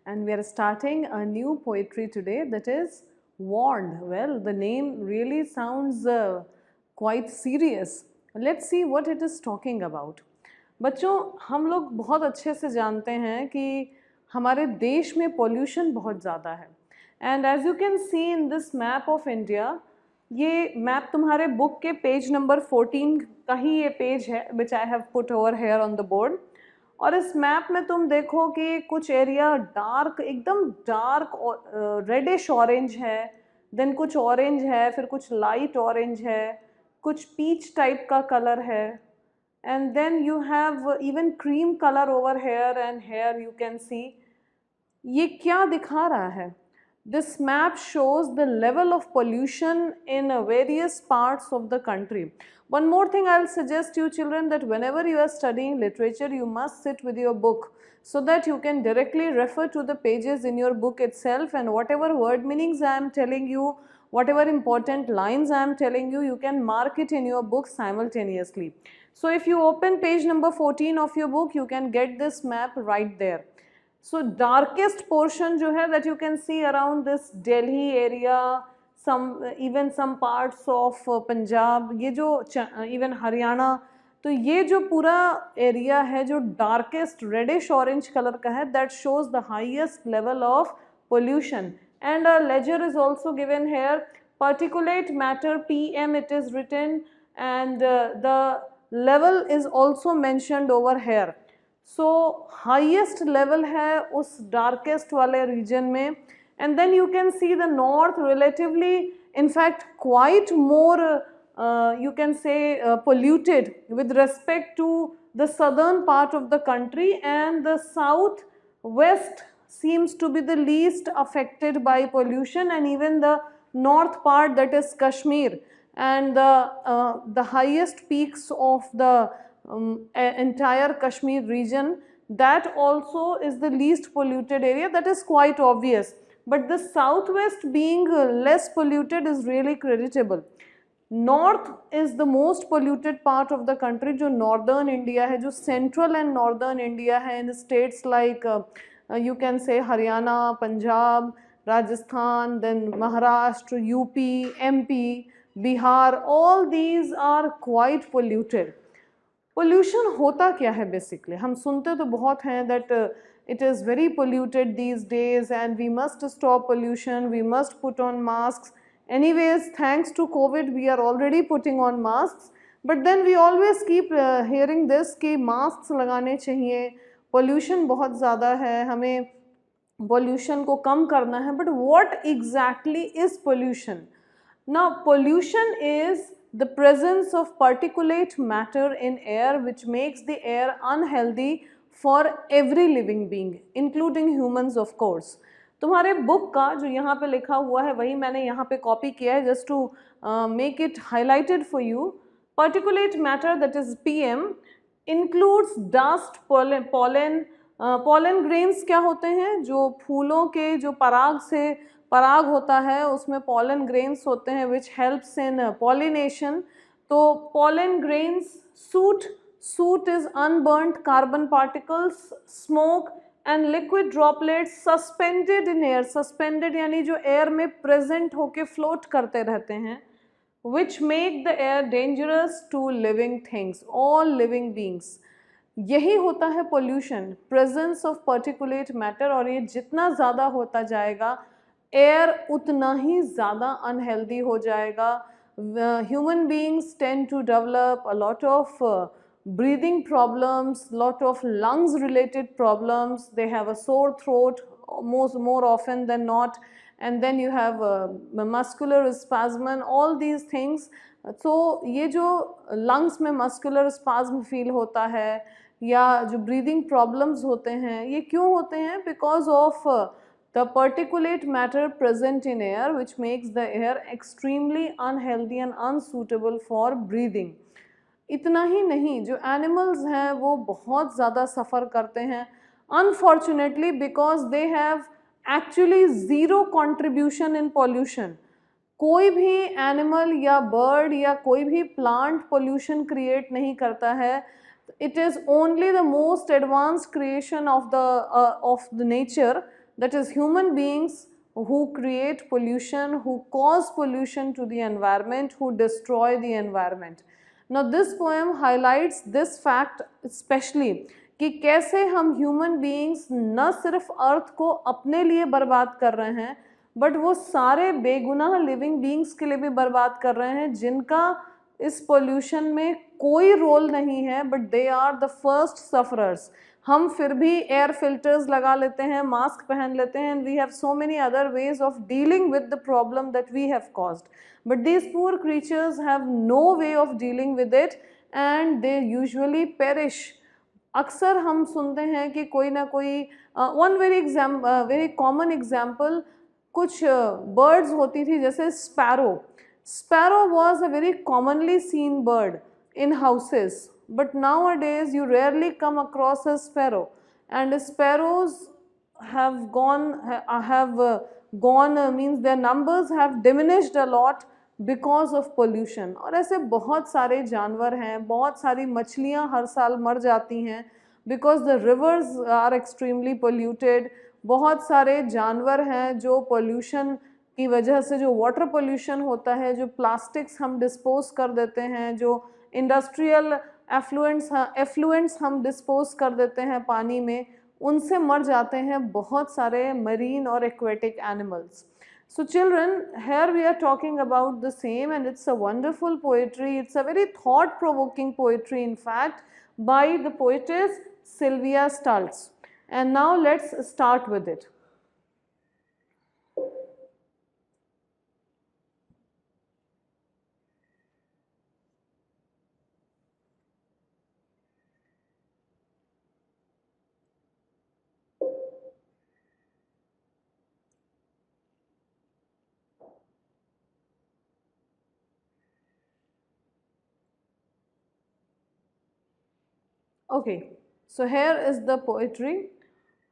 and we are starting a new poetry today, that is Warned. Well, the name really sounds quite serious. Let's see what it is talking about. बच्चों, हम लोग बहुत अच्छे से जानते हैं कि हमारे देश में पोल्यूशन बहुत ज़्यादा है and as you can see in this map of India, ये मैप तुम्हारे बुक के पेज नंबर 14 का ही ये पेज है which I have put over here on the board. और इस मैप में तुम देखो कि कुछ एरिया डार्क, एकदम डार्क रेडिश ऑरेंज है, देन कुछ ऑरेंज है, फिर कुछ लाइट ऑरेंज है, कुछ पीच टाइप का कलर है, and then you have even cream color over here, and here you can see ये क्या दिखा रहा है? This map shows the level of pollution in various parts of the country. One more thing I'll suggest you children, that whenever you are studying literature, you must sit with your book so that you can directly refer to the pages in your book itself, and whatever word meanings I am telling you, whatever important lines I am telling you, you can mark it in your book simultaneously. So if you open page number 14 of your book, you can get this map right there. So darkest portion जो है that you can see around this Delhi area, even some parts of Punjab, ये जो even Haryana, तो ये जो पूरा area है जो डार्केस्ट रेडिश ऑरेंज कलर का है, that shows the highest level of pollution. And a ledger is also given here. Particulate matter PM it is written, and the level is also mentioned over here. So highest level है उस darkest वाले region में, and then you can see the north relatively, in fact quite more you can say polluted with respect to the southern part of the country, and the south west seems to be the least affected by pollution, and even the north part, that is Kashmir, and the highest peaks of the entire Kashmir region, that also is the least polluted area. That is quite obvious, but the southwest being less polluted is really creditable. North is the most polluted part of the country, जो northern India है, जो central and northern India है, in states like you can say Haryana, Punjab, Rajasthan, then Maharashtra, UP, MP, Bihar, all these are quite polluted. Pollution होता क्या है basically? हम सुनते तो बहुत हैं that it is very polluted these days and we must stop pollution, we must put on mask. Anyways, thanks to Covid we are already putting on mask, but then we always keep hearing this कि mask लगाने चाहिए, pollution बहुत ज़्यादा है, हमें pollution को कम करना है. But what exactly is pollution? Now pollution is the presence of particulate matter in air which makes the air unhealthy for every living being, including humans of course. तुम्हारे बुक का जो यहाँ पे लिखा हुआ है वही मैंने यहाँ पे कॉपी किया है just to make it highlighted for you. Particulate matter, that is PM, includes dust, pollen grains क्या होते हैं? जो फूलों के जो पराग होता है उसमें pollen grains होते हैं which helps in pollination. तो pollen grains, soot is unburnt carbon particles, smoke and liquid droplets suspended in air. Suspended यानी जो air में present होके float करते रहते हैं, which make the air dangerous to living things, all living beings. यही होता है pollution, presence of particulate matter. और ये जितना ज़्यादा होता जाएगा एयर उतना ही ज़्यादा अनहेल्दी हो जाएगा. Human beings tend to develop a lot of breathing problems, lot of lungs related problems. They have a sore throat more often than not, and then you have muscular spasm, all these things. So ये जो lungs में muscular spasm feel होता है या जो breathing problems होते हैं, ये क्यों होते हैं? Because of the particulate matter present in air which makes the air extremely unhealthy and unsuitable for breathing. इतना ही नहीं, जो animals हैं वो बहुत ज़्यादा सफ़र करते हैं unfortunately because they have actually zero contribution in pollution. कोई भी animal या bird या कोई भी plant pollution create नहीं करता है. It is only the most advanced creation of the nature that is human beings who create pollution, who cause pollution to the environment, who destroy the environment. Now this poem highlights this fact especially कि कैसे हम human beings न सिर्फ अर्थ को अपने लिए बर्बाद कर रहे हैं बट वो सारे बेगुनाह लिविंग बीइंग्स के लिए भी बर्बाद कर रहे हैं जिनका इस पोल्यूशन में कोई रोल नहीं है, but they are the first sufferers. हम फिर भी एयर फिल्टर्स लगा लेते हैं, मास्क पहन लेते हैं, and we have so many other ways of dealing with the problem that we have caused, but these poor creatures have no way of dealing with it and they usually perish. अक्सर हम सुनते हैं कि कोई ना कोई one very common example, कुछ birds होती थी जैसे sparrow. Sparrow was a very commonly seen bird in houses, but nowadays you rarely come across a sparrow, and sparrows have gone means their numbers have diminished a lot because of pollution. और ऐसे बहुत सारे जानवर हैं, बहुत सारी मछलियाँ हर साल मर जाती हैं because the rivers are extremely polluted. बहुत सारे जानवर हैं जो pollution की वजह से, जो वाटर पोल्यूशन होता है, जो प्लास्टिक्स हम डिस्पोज कर देते हैं, जो इंडस्ट्रियल एफ्लुएंट्स हम डिस्पोज कर देते हैं पानी में, उनसे मर जाते हैं बहुत सारे मरीन और aquatic animals. So children, here we are talking about the same, and it's a wonderful poetry. It's a very thought-provoking poetry, in fact, by the poetess Sylvia Stults. And now let's start with it. Okay, so here is the poetry.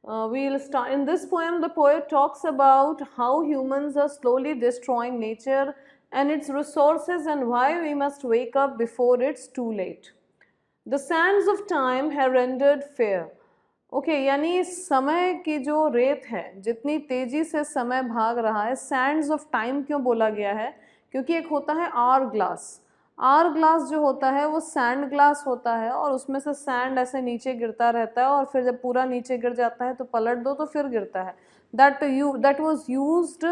We'll start. In this poem, the poet talks about how humans are slowly destroying nature and its resources and why we must wake up before it's too late. The sands of time have rendered fair. Okay, यानी समय की जो रेत है, जितनी तेजी से समय भाग रहा है, sands of time क्यों बोला गया है? क्योंकि एक होता है आर ग्लास. आर ग्लास जो होता है वो सैंड ग्लास होता है और उसमें से सैंड ऐसे नीचे गिरता रहता है और फिर जब पूरा नीचे गिर जाता है तो पलट दो तो फिर गिरता है. that was used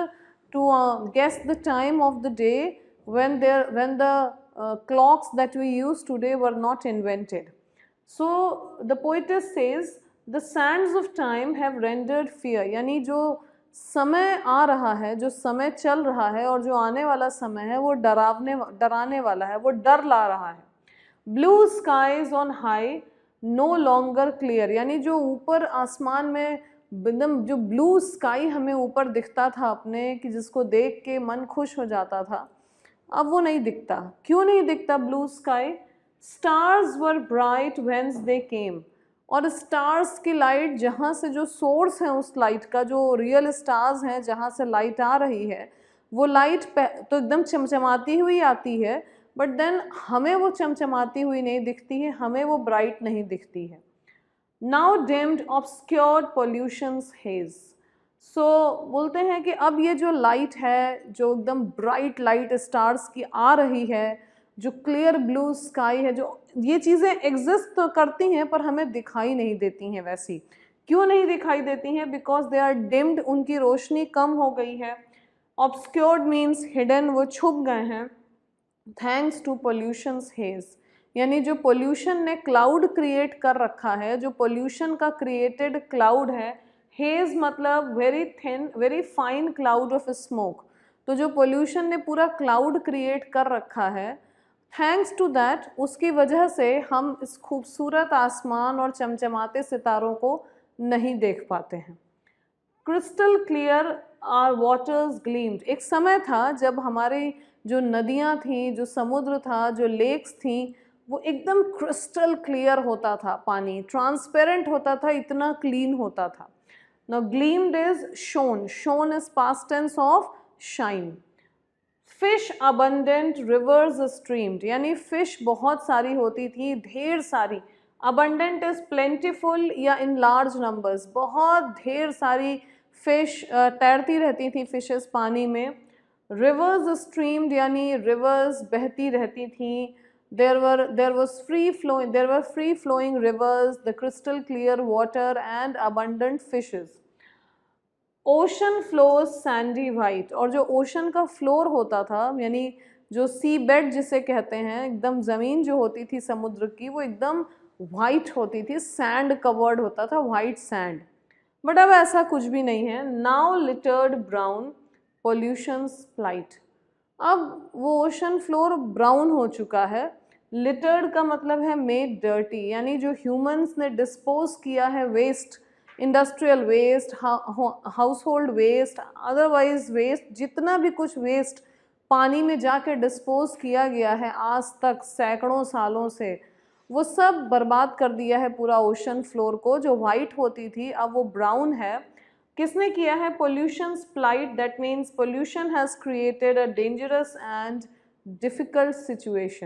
to guess the time of the day when the clocks that we use today were not invented. So the poetess says the sands of time have rendered fear, यानी जो समय आ रहा है, जो समय चल रहा है और जो आने वाला समय है वो डराने वाला है, वो डर ला रहा है. Blue skies on high no longer clear, यानी जो ऊपर आसमान में एकदम जो ब्लू स्काई हमें ऊपर दिखता था अपने, कि जिसको देख के मन खुश हो जाता था, अब वो नहीं दिखता. क्यों नहीं दिखता blue sky? Stars were bright whence they came, और स्टार्स की लाइट, जहाँ से जो सोर्स है उस लाइट का, जो रियल स्टार्स हैं जहाँ से लाइट आ रही है, वो लाइट तो एकदम चमचमाती हुई आती है, बट देन हमें वो चमचमाती हुई नहीं दिखती है, हमें वो ब्राइट नहीं दिखती है. Now dimmed obscured pollutions haze. So बोलते हैं कि अब ये जो लाइट है, जो एकदम ब्राइट लाइट स्टार्स की आ रही है, जो क्लियर ब्लू स्काई है, जो ये चीज़ें एग्जिस्ट तो करती हैं पर हमें दिखाई नहीं देती हैं. वैसी क्यों नहीं दिखाई देती हैं? बिकॉज दे आर डिम्ड, उनकी रोशनी कम हो गई है. ऑब्सक्योर्ड मीन्स हिडन, वो छुप गए हैं. थैंक्स टू पोल्यूशंस हेज, यानी जो पोल्यूशन ने क्लाउड क्रिएट कर रखा है, जो पोल्यूशन का क्रिएटेड क्लाउड है. हेज मतलब very thin very fine cloud of smoke. तो जो पोल्यूशन ने पूरा क्लाउड क्रिएट कर रखा है, थैंक्स टू दैट, उसकी वजह से हम इस खूबसूरत आसमान और चमचमाते सितारों को नहीं देख पाते हैं. Crystal clear our waters gleamed. एक समय था जब हमारी जो नदियाँ थीं, जो समुद्र था, जो लेक्स थीं, वो एकदम क्रिस्टल क्लियर होता था, पानी ट्रांसपेरेंट होता था, इतना क्लीन होता था. Now gleamed is shone, shone is past tense of shine. Fish abundant rivers streamed, यानी फिश बहुत सारी होती थी, ढेर सारी. अबंडेंट इज प्लेंटिफुल या इन लार्ज नंबर्स, बहुत ढेर सारी फिश तैरती रहती थी, फिशेस पानी में। रिवर्स स्ट्रीम्ड यानी रिवर्स बहती रहती थी। there were free flowing rivers, the crystal clear water and abundant fishes. Ocean floor Sandy white, और जो ओशन का फ्लोर होता था यानी जो सी बेड जिसे कहते हैं, एकदम ज़मीन जो होती थी समुद्र की, वो एकदम वाइट होती थी, सैंड कवर्ड होता था, वाइट सैंड। बट अब ऐसा कुछ भी नहीं है। नाउ लिटर्ड ब्राउन पोल्यूशन स्प्लाइट, अब वो ओशन फ्लोर ब्राउन हो चुका है। लिटर्ड का मतलब है मेड डर्टी, यानी जो ह्यूमंस ने डिस्पोज किया है waste, industrial waste, household waste, otherwise waste, जितना भी कुछ वेस्ट पानी में जाके डिस्पोज किया गया है आज तक सैकड़ों सालों से, वो सब बर्बाद कर दिया है पूरा ओशन फ्लोर को। जो वाइट होती थी अब वो ब्राउन है। किसने किया है? पोल्यूशन स्प्लाइट, that means pollution has created a dangerous and difficult situation.